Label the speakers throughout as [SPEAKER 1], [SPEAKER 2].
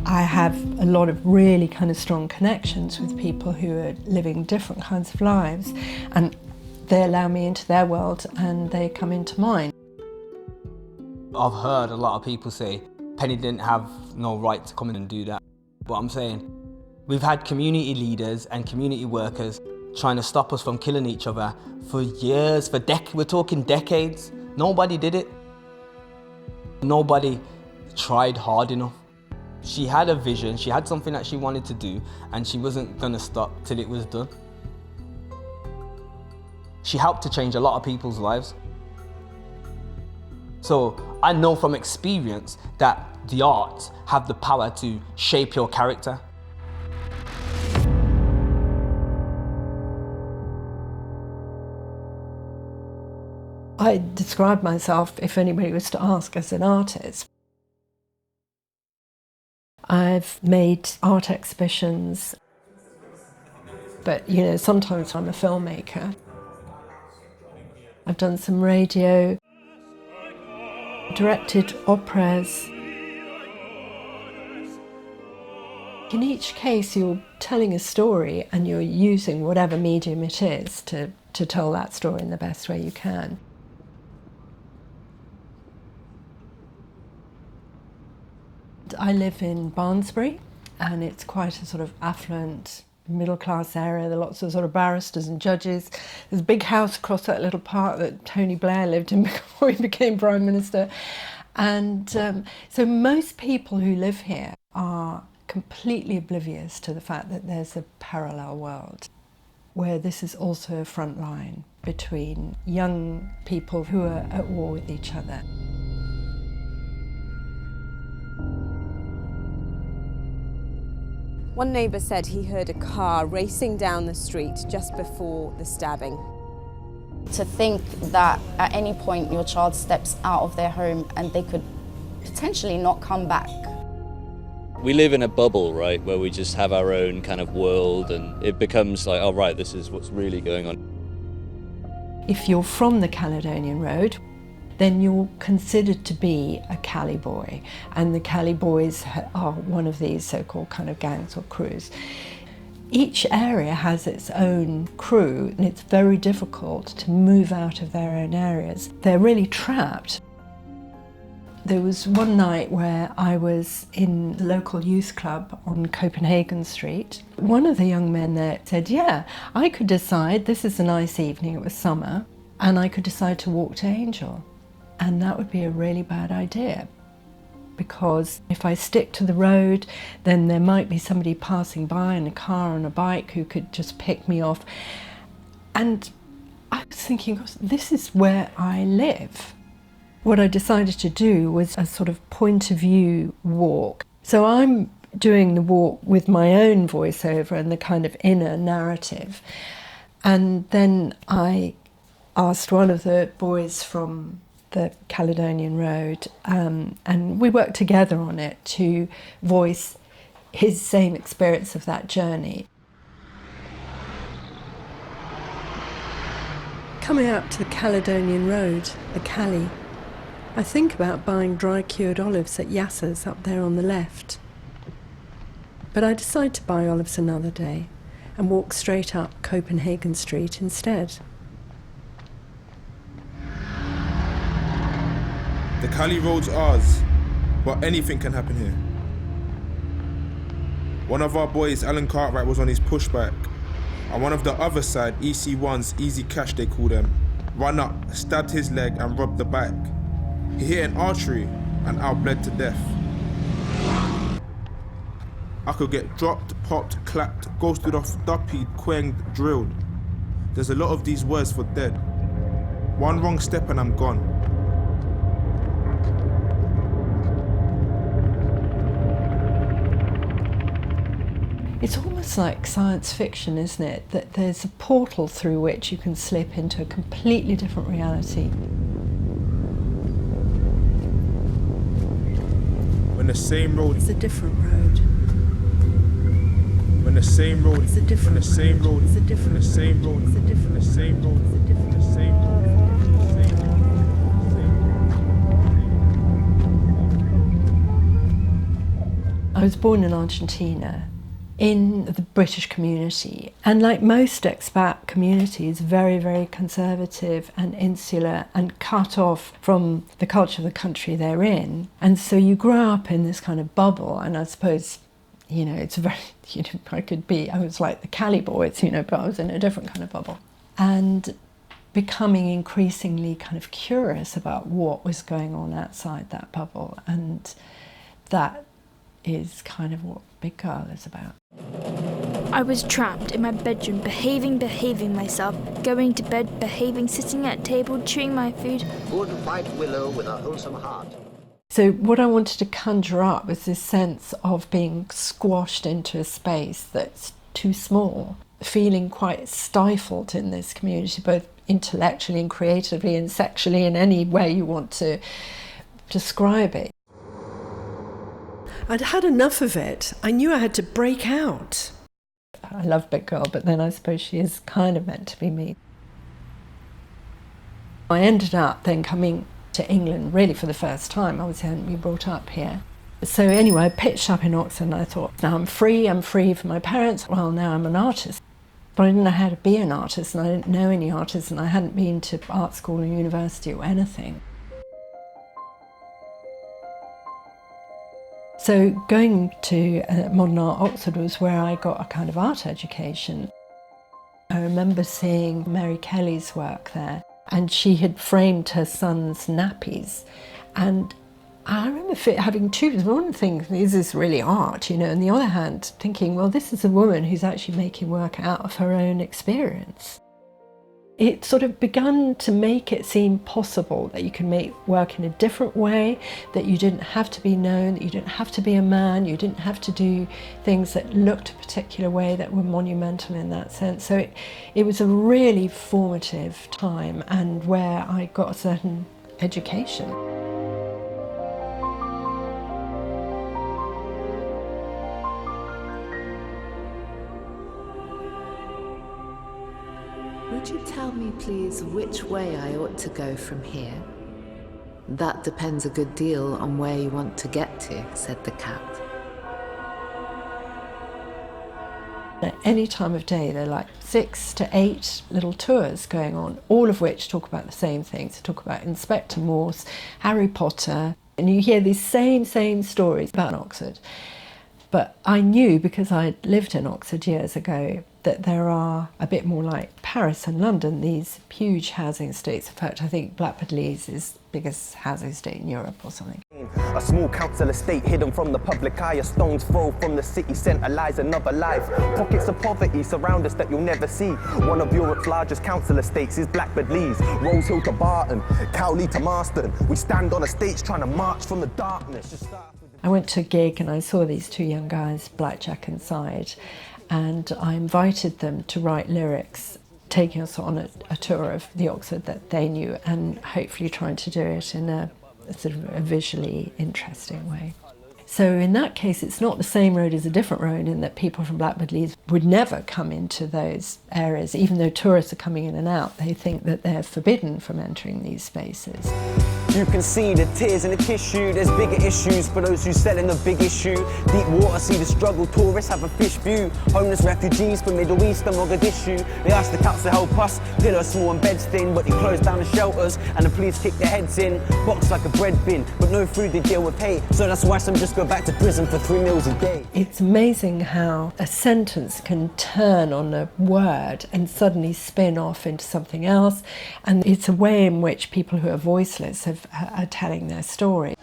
[SPEAKER 1] I have a lot of really kind of strong connections with people who are living different kinds of lives, and they allow me into their world and they come into mine.
[SPEAKER 2] I've heard a lot of people say Penny didn't have no right to come in and do that. But I'm saying, we've had community leaders and community workers trying to stop us from killing each other for years, we're talking decades. Nobody did it. Nobody tried hard enough. She had a vision, she had something that she wanted to do, and she wasn't gonna stop till it was done. She helped to change a lot of people's lives. So I know from experience that the arts have the power to shape your character.
[SPEAKER 1] I describe myself, if anybody was to ask, as an artist. I've made art exhibitions, but you know, sometimes I'm a filmmaker. I've done some radio, directed operas. In each case, you're telling a story and you're using whatever medium it is to tell that story in the best way you can. I live in Barnsbury, and it's quite a sort of affluent, middle-class area. There are lots of sort of barristers and judges. There's a big house across that little park that Tony Blair lived in before he became Prime Minister. And so most people who live here are completely oblivious to the fact that there's a parallel world where this is also a front line between young people who are at war with each other.
[SPEAKER 3] One neighbour said he heard a car racing down the street just before the stabbing.
[SPEAKER 4] To think that at any point your child steps out of their home and they could potentially not come back.
[SPEAKER 5] We live in a bubble, right, where we just have our own kind of world, and it becomes like, oh right, this is what's really going on.
[SPEAKER 1] If you're from the Caledonian Road, then you're considered to be a Cali boy, and the Cali boys are one of these so-called kind of gangs or crews. Each area has its own crew, and it's very difficult to move out of their own areas. They're really trapped. There was one night where I was in the local youth club on Copenhagen Street. One of the young men there said, yeah, I could decide, this is a nice evening, it was summer, and I could decide to walk to Angel. And that would be a really bad idea, because if I stick to the road, then there might be somebody passing by in a car on a bike who could just pick me off. And I was thinking, this is where I live. What I decided to do was a sort of point of view walk. So I'm doing the walk with my own voiceover and the kind of inner narrative. And then I asked one of the boys from the Caledonian Road, and we worked together on it to voice his same experience of that journey. Coming up to the Caledonian Road, the Cali, I think about buying dry cured olives at Yasser's up there on the left. But I decide to buy olives another day and walk straight up Copenhagen Street instead.
[SPEAKER 6] The Cali Road's ours, but anything can happen here. One of our boys, Alan Cartwright, was on his pushback, and one of the other side, EC1's Easy Cash they call them, ran up, stabbed his leg and robbed the bike. He hit an artery and outbled to death. I could get dropped, popped, clapped, ghosted off, duppied, quanged, drilled. There's a lot of these words for dead. One wrong step and I'm gone.
[SPEAKER 1] It's almost like science fiction, isn't it? That there's a portal through which you can slip into a completely different reality.
[SPEAKER 6] When the same road
[SPEAKER 1] is a different road.
[SPEAKER 6] When the same road
[SPEAKER 1] is a different
[SPEAKER 6] road. The same road
[SPEAKER 1] is a different
[SPEAKER 6] the same road
[SPEAKER 1] is a different
[SPEAKER 6] the same road
[SPEAKER 1] is a different
[SPEAKER 6] the same road.
[SPEAKER 1] I was born in Argentina, in the British community, and like most expat communities, very, very conservative and insular and cut off from the culture of the country they're in. And so you grow up in this kind of bubble, and I suppose, you know, it's very, you know, I was like the Cali boys, you know, but I was in a different kind of bubble. And becoming increasingly kind of curious about what was going on outside that bubble, and that is kind of what Big Girl is about.
[SPEAKER 7] I was trapped in my bedroom, behaving myself, going to bed, behaving, sitting at table, chewing my food.
[SPEAKER 8] Good white willow with a wholesome heart.
[SPEAKER 1] So what I wanted to conjure up was this sense of being squashed into a space that's too small, feeling quite stifled in this community, both intellectually and creatively and sexually, in any way you want to describe it.
[SPEAKER 9] I'd had enough of it. I knew I had to break out.
[SPEAKER 1] I love Big Girl, but then I suppose she is kind of meant to be me. I ended up then coming to England really for the first time. Obviously I hadn't been brought up here. So anyway, I pitched up in Oxford and I thought, now I'm free for my parents. Well, now I'm an artist. But I didn't know how to be an artist, and I didn't know any artists, and I hadn't been to art school or university or anything. So going to Modern Art Oxford was where I got a kind of art education. I remember seeing Mary Kelly's work there, and she had framed her son's nappies. And I remember having two, one thing, is this really art, you know, and the other hand thinking, well, this is a woman who's actually making work out of her own experience. It sort of begun to make it seem possible that you can make work in a different way, that you didn't have to be known, that you didn't have to be a man, you didn't have to do things that looked a particular way that were monumental in that sense. So it was a really formative time, and where I got a certain education.
[SPEAKER 10] Would you tell me, please, which way I ought to go from here? That depends a good deal on where you want to get to, said the cat.
[SPEAKER 1] At any time of day, there are like 6 to 8 little tours going on, all of which talk about the same things. They talk about Inspector Morse, Harry Potter, and you hear these same stories about Oxford. But I knew, because I'd lived in Oxford years ago, that there are, a bit more like Paris and London, these huge housing estates. In fact, I think Blackbird-Leys is the biggest housing estate in Europe or something.
[SPEAKER 11] A small council estate hidden from the public eye, a stone's throw from the city centre lies another life. Pockets of poverty surround us that you'll never see. One of Europe's largest council estates is Blackbird-Leys. Rose Hill to Barton, Cowley to Marston. We stand on a stage trying to march from the darkness.
[SPEAKER 1] I went to a gig and I saw these two young guys, blackjack inside, and I invited them to write lyrics, taking us on a tour of the Oxford that they knew, and hopefully trying to do it in a sort of a visually interesting way. So in that case, it's not the same road as a different road, in that people from Blackbird-Leys would never come into those areas. Even though tourists are coming in and out, they think that they're forbidden from entering these spaces.
[SPEAKER 11] You can see the tears in the tissue. There's bigger issues for those who selling the big issue. Deep water, see the struggle. Tourists have a fish view. Homeless refugees from Middle East and Mogadishu. They asked the council to help us. Pillar small and beds thin, but they closed down the shelters and the police kicked their heads in. Boxed like a bread bin, but no food to deal with hate. So that's why some just go back to prison for 3 meals a day.
[SPEAKER 1] It's amazing how a sentence can turn on a word and suddenly spin off into something else. And it's a way in which people who are voiceless are telling their story.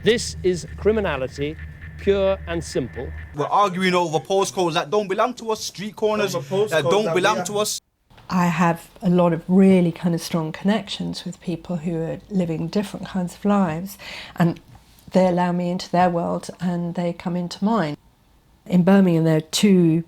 [SPEAKER 12] This is criminality, pure and simple.
[SPEAKER 13] We're arguing over postcodes that don't belong to us, street corners that don't belong to us.
[SPEAKER 1] I have a lot of really kind of strong connections with people who are living different kinds of lives, and they allow me into their world and they come into mine. In Birmingham there are two,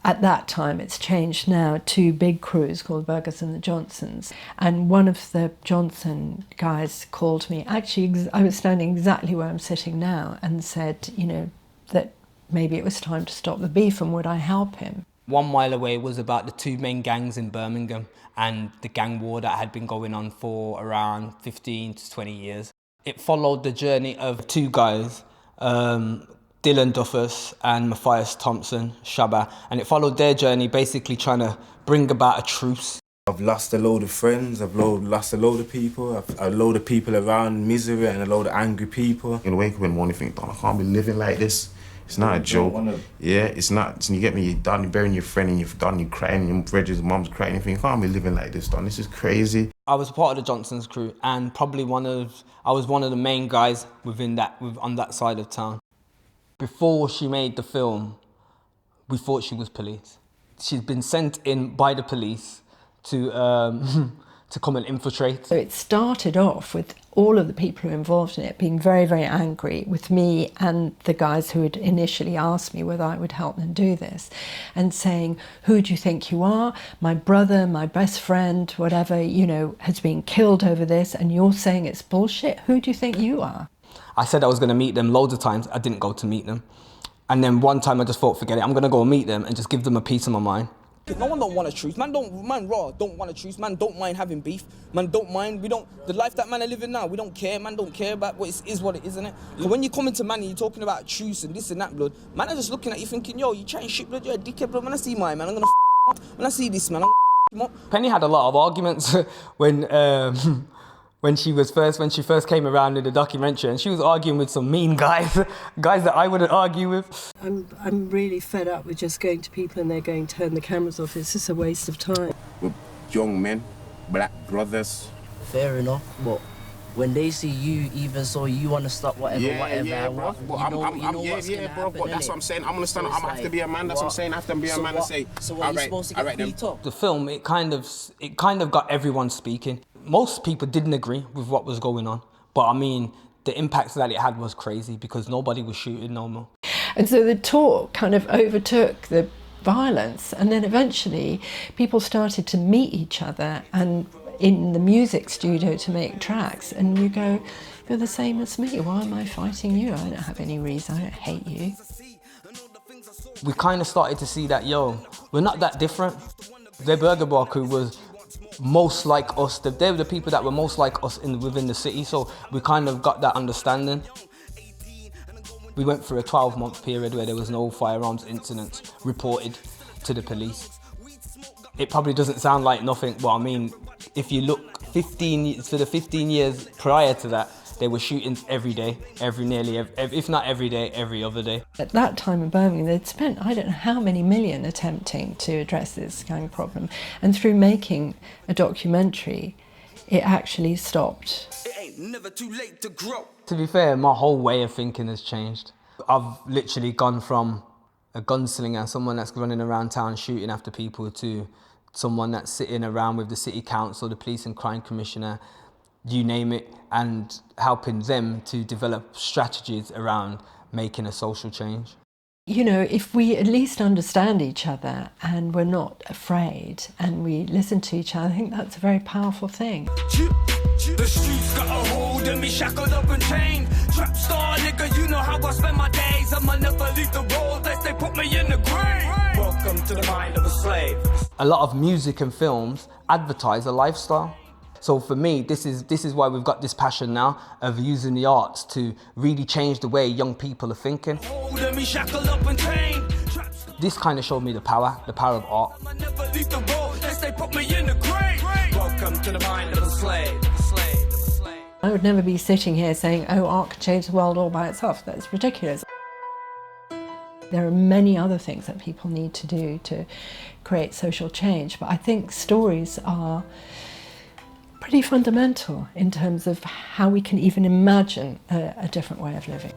[SPEAKER 1] at that time it's changed now, two big crews called Burgers and the Johnsons, and one of the Johnson guys called me, actually I was standing exactly where I'm sitting now, and said, you know, that maybe it was time to stop the beef and would I help him.
[SPEAKER 2] 1 Mile Away was about the two main gangs in Birmingham and the gang war that had been going on for around 15 to 20 years. It followed the journey of two guys, Dylan Duffus and Matthias Thompson, Shabba, and it followed their journey basically trying to bring about a truce.
[SPEAKER 14] I've lost a load of friends, I've lost a load of people, a load of people around misery and a load of angry people.
[SPEAKER 15] You wake up in the morning and think, I can't be living like this. It's not a joke. Yeah, it's not. You get me, you're done, you're burying your friend and you're done, you're crying, your brother's mum's crying, you think, I can't be living like this, Don. This is crazy.
[SPEAKER 2] I was part of the Johnson's crew and probably I was one of the main guys on that side of town. Before she made the film, we thought she was police. She's been sent in by the police to come and infiltrate.
[SPEAKER 1] So it started off with all of the people who were involved in it being very, very angry with me and the guys who had initially asked me whether I would help them do this, and saying, who do you think you are? My brother, my best friend, whatever, you know, has been killed over this, and you're saying it's bullshit? Who do you think you are?
[SPEAKER 2] I said I was going to meet them loads of times. I didn't go to meet them. And then one time I just thought, forget it, I'm going to go meet them and just give them a piece of my mind.
[SPEAKER 16] No one don't want to truce. Man don't want to truce. Man don't mind having beef. Man don't mind. The life that man are living now, we don't care. Man don't care about what it is, isn't it? So when you come into man and you're talking about truce and this and that, blood, man are just looking at you thinking, yo, you trying shit, blood, you're a dickhead, blood. When I see my man, I'm gonna up. When I see this man, I'm gonna him up.
[SPEAKER 2] Penny had a lot of arguments when she first came around in the documentary, and she was arguing with some mean guys that I wouldn't argue with.
[SPEAKER 9] I'm really fed up with just going to people and they're going, turn the cameras off. It's just a waste of time.
[SPEAKER 15] We're young men, black brothers.
[SPEAKER 17] Fair enough, but when they see you, even so, you want to stop whatever,
[SPEAKER 15] bro. But but that's what I'm saying. I'm gonna stand up. I'm gonna have to be a man. That's what I'm saying. I have to be a man and say,
[SPEAKER 17] so what, are you supposed to get beat up?
[SPEAKER 2] The film, it kind of got everyone speaking. Most people didn't agree with what was going on, but I mean, the impact that it had was crazy because nobody was shooting no more.
[SPEAKER 1] And so the talk kind of overtook the violence, and then eventually people started to meet each other and in the music studio to make tracks, and you go, you're the same as me, why am I fighting you? I don't have any reason, I don't hate you.
[SPEAKER 2] We kind of started to see that, yo, we're not that different. The Burger Bar crew was most like us. They were the people that were most like us within the city, so we kind of got that understanding. We went through a 12-month period where there was no firearms incidents reported to the police. It probably doesn't sound like nothing, but I mean, if you look 15 years prior to that, there were shootings every day, if not every day, every other day.
[SPEAKER 1] At that time in Birmingham, they'd spent I don't know how many million attempting to address this gang problem, and through making a documentary, it actually stopped.
[SPEAKER 16] It ain't never too late to grow.
[SPEAKER 2] To be fair, my whole way of thinking has changed. I've literally gone from a gunslinger, someone that's running around town shooting after people, to someone that's sitting around with the city council, the police and crime commissioner, you name it, and helping them to develop strategies around making a social change.
[SPEAKER 1] You know, if we at least understand each other and we're not afraid and we listen to each other, I think that's a very powerful thing.
[SPEAKER 16] The streets got a hold of me, shackled up and chained. Trap star nigga, you know how I spend my days. I'ma never leave the road unless they put me in the grave. Welcome to the mind of a slave.
[SPEAKER 2] A lot of music and films advertise a lifestyle. So for me, this is why we've got this passion now of using the arts to really change the way young people are thinking. This kind of showed me the power of art.
[SPEAKER 1] I would never be sitting here saying, oh, art can change the world all by itself. That's ridiculous. There are many other things that people need to do to create social change, but I think stories are pretty fundamental in terms of how we can even imagine a different way of living.